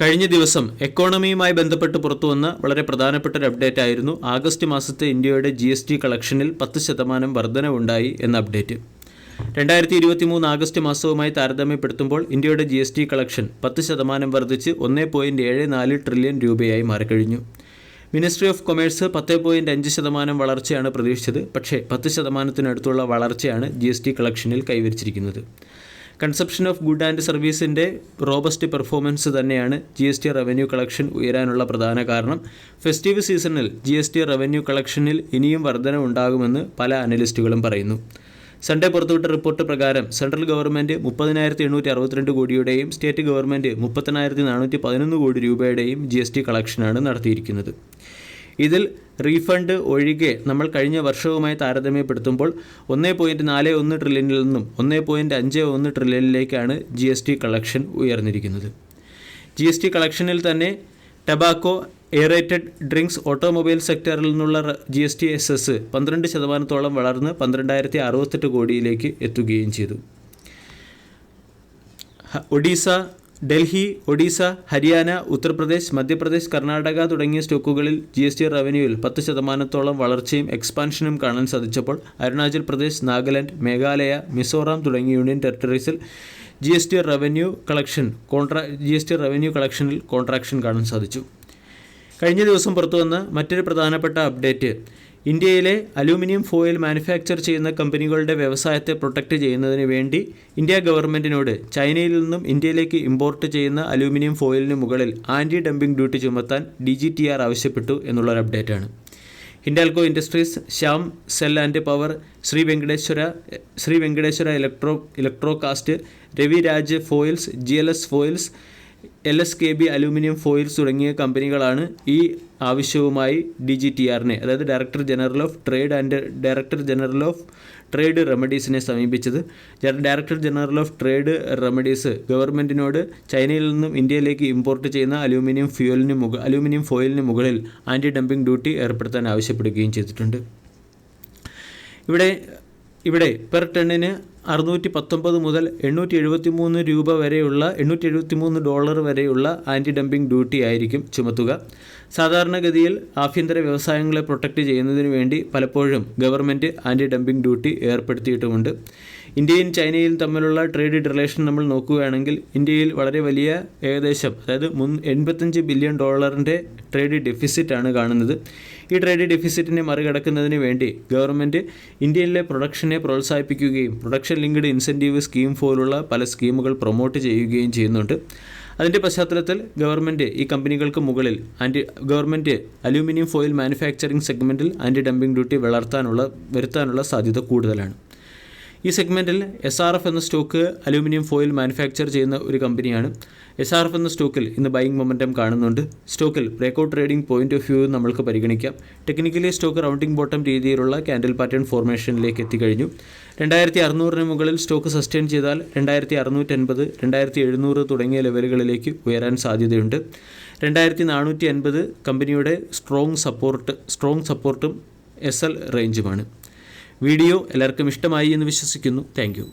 കഴിഞ്ഞ ദിവസം എക്കോണമിയുമായി ബന്ധപ്പെട്ട് പുറത്തുവന്ന വളരെ പ്രധാനപ്പെട്ട ഒരു അപ്ഡേറ്റ് ആയിരുന്നു ആഗസ്റ്റ് മാസത്തെ ഇന്ത്യയുടെ GST കളക്ഷനിൽ 10% വർധനവുണ്ടായി എന്ന അപ്ഡേറ്റ്. 2023 ആഗസ്റ്റ് മാസവുമായി താരതമ്യപ്പെടുത്തുമ്പോൾ ഇന്ത്യയുടെ GST കളക്ഷൻ 10% വർദ്ധിച്ച് 1.74 ട്രില്യൺ രൂപയായി മാറിക്കഴിഞ്ഞു. മിനിസ്ട്രി ഓഫ് കൊമേഴ്സ് 10.5% വളർച്ചയാണ് പ്രതീക്ഷിച്ചത്. പക്ഷേ 10%-നടുത്തുള്ള വളർച്ചയാണ് GST കളക്ഷനിൽ കൈവരിച്ചിരിക്കുന്നത്. കൺസപ്ഷൻ ഓഫ് ഗുഡ് ആൻഡ് സർവീസിൻ്റെ റോബസ്റ്റ് പെർഫോമൻസ് തന്നെയാണ് GST റവന്യൂ കളക്ഷൻ ഉയരാനുള്ള പ്രധാന കാരണം. ഫെസ്റ്റീവ് സീസണിൽ GST റവന്യൂ കളക്ഷനിൽ ഇനിയും വർധന ഉണ്ടാകുമെന്ന് പല അനലിസ്റ്റുകളും പറയുന്നു. സൺഡേ പുറത്തുവിട്ട റിപ്പോർട്ട് പ്രകാരം സെൻട്രൽ ഗവൺമെൻറ് 30,862 കോടിയുടെയും സ്റ്റേറ്റ് ഗവൺമെൻറ് 30,411 കോടി രൂപയുടെയും GST കളക്ഷനാണ് നടത്തിയിരിക്കുന്നത്. ഇതിൽ റീഫണ്ട് ഒഴികെ നമ്മൾ കഴിഞ്ഞ വർഷവുമായി താരതമ്യപ്പെടുത്തുമ്പോൾ 1.41 ട്രില്യണിൽ നിന്നും 1.51 ട്രില്യണിലേക്കാണ് GST കളക്ഷൻ ഉയർന്നിരിക്കുന്നത്. GST കളക്ഷനിൽ തന്നെ ടബാക്കോ, എയറേറ്റഡ് ഡ്രിങ്ക്സ്, ഓട്ടോമൊബൈൽ സെക്ടറിൽ നിന്നുള്ള GST സെസ് 12% വളർന്ന് 12,068 കോടിയിലേക്ക് എത്തുകയും ചെയ്തു. ഡൽഹി, ഒഡീസ, ഹരിയാന, ഉത്തർപ്രദേശ്, മധ്യപ്രദേശ്, കർണാടക തുടങ്ങിയ സ്റ്റോക്കുകളിൽ GST റവന്യൂവിൽ 10% വളർച്ചയും എക്സ്പാൻഷനും കാണാൻ സാധിച്ചപ്പോൾ അരുണാചൽ പ്രദേശ്, നാഗാലാൻഡ്, മേഘാലയ, മിസോറാം തുടങ്ങിയ യൂണിയൻ ടെറിട്ടറീസിൽ GST റവന്യൂ കളക്ഷനിൽ കോൺട്രാക്ഷൻ കാണാൻ സാധിച്ചു. കഴിഞ്ഞ ദിവസം പുറത്തുവന്ന മറ്റൊരു പ്രധാനപ്പെട്ട അപ്ഡേറ്റ് ഇന്ത്യയിലെ അലൂമിനിയം ഫോയിൽ മാനുഫാക്ചർ ചെയ്യുന്ന കമ്പനികളുടെ വ്യവസായത്തെ പ്രൊട്ടക്റ്റ് ചെയ്യുന്നതിന് വേണ്ടി ഇന്ത്യ ഗവൺമെൻറ്റിനോട് ചൈനയിൽ നിന്നും ഇന്ത്യയിലേക്ക് ഇമ്പോർട്ട് ചെയ്യുന്ന അലൂമിനിയം ഫോയിലിന് മുകളിൽ ആൻറ്റി ഡംപിംഗ് ഡ്യൂട്ടി ചുമത്താൻ DGTR ആവശ്യപ്പെട്ടു എന്നുള്ളൊരു അപ്ഡേറ്റാണ്. Hindalco industries, Shyam SEL and power, Shri Venkateshwara electrocast, Raviraj foils, GLS foils, LSKB aluminium foils തുടങ്ങിയ കമ്പനികളാണ് ഈ ആവശ്യവുമായി DGTRനെ, അതായത് ഡയറക്ടർ ജനറൽ ഓഫ് ട്രേഡ് റെമഡീസിനെ സമീപിച്ചത്. Director general of trade remedies ഗവൺമെൻറ്റിനോട് ചൈനയിൽ നിന്നും ഇന്ത്യയിലേക്ക് ഇമ്പോർട്ട് ചെയ്യുന്ന അലൂമിനിയം ഫോയിലിന് മുകളിൽ ആൻറ്റി ഡംപിംഗ് ഡ്യൂട്ടി ഏർപ്പെടുത്താൻ ആവശ്യപ്പെടുകയും ചെയ്തിട്ടുണ്ട്. ഇവിടെ പെർ ടണ്ണിന് 619 മുതൽ 873 രൂപ വരെയുള്ള $873 വരെയുള്ള ആൻറ്റി ഡംപിംഗ് ഡ്യൂട്ടി ആയിരിക്കും ചുമത്തുക. സാധാരണഗതിയിൽ ആഭ്യന്തര വ്യവസായങ്ങളെ പ്രൊട്ടക്റ്റ് ചെയ്യുന്നതിന് വേണ്ടി പലപ്പോഴും ഗവൺമെൻറ് ആൻറ്റി ഡംപിംഗ് ഡ്യൂട്ടി ഏർപ്പെടുത്തിയിട്ടുമുണ്ട്. ഇന്ത്യയും ചൈനയും തമ്മിലുള്ള ട്രേഡ് റിലേഷൻ നമ്മൾ നോക്കുകയാണെങ്കിൽ ഇന്ത്യയിൽ വളരെ വലിയ ഏകദേശം $85 ബില്യൺ ട്രേഡ് ഡെഫിസിറ്റാണ് കാണുന്നത്. ഈ ട്രേഡ് ഡെഫിസിറ്റിനെ മറികടക്കുന്നതിന് വേണ്ടി ഗവൺമെൻറ് ഇന്ത്യയിലെ പ്രൊഡക്ഷനെ പ്രോത്സാഹിപ്പിക്കുകയും പ്രൊഡക്ഷൻ ലിങ്ക്ഡ് ഇൻസെൻറ്റീവ് സ്കീം പോലുള്ള പല സ്കീമുകൾ പ്രൊമോട്ട് ചെയ്യുകയും ചെയ്യുന്നുണ്ട്. അതിൻ്റെ പശ്ചാത്തലത്തിൽ ഗവൺമെൻറ് ഈ കമ്പനികൾക്ക് മുകളിൽ ഗവൺമെൻറ് അലൂമിനിയം ഫോയിൽ മാനുഫാക്ചറിംഗ് സെഗ്മെൻറ്റിൽ ആൻറ്റി ഡംപിംഗ് ഡ്യൂട്ടി വരുത്താനുള്ള സാധ്യത കൂടുതലാണ്. ഈ സെഗ്മെൻറ്റിൽ SRF എന്ന സ്റ്റോക്ക് അലൂമിനിയം ഫോയിൽ മാനുഫാക്ചർ ചെയ്യുന്ന ഒരു കമ്പനിയാണ്. SRF എന്ന സ്റ്റോക്കിൽ ഇന്ന് ബൈയിങ് മൊമെൻറ്റം കാണുന്നുണ്ട്. സ്റ്റോക്കിൽ breakout trading point of view നമ്മൾക്ക് പരിഗണിക്കാം. ടെക്നിക്കലി സ്റ്റോക്ക് റൗണ്ടിംഗ് ബോട്ടം രീതിയിലുള്ള ക്യാൻഡിൽ പാറ്റേൺ ഫോർമേഷനിലേക്ക് എത്തിക്കഴിഞ്ഞു. 2600 മുകളിൽ സ്റ്റോക്ക് സസ്റ്റെയിൻ ചെയ്താൽ 2650, 2700 തുടങ്ങിയ ലെവലുകളിലേക്ക് ഉയരാൻ സാധ്യതയുണ്ട്. 2450 കമ്പനിയുടെ സ്ട്രോങ് സപ്പോർട്ടും SL റേഞ്ചുമാണ്. വീഡിയോ എല്ലാവർക്കും ഇഷ്ടമായി എന്ന് വിശ്വസിക്കുന്നു. Thank you.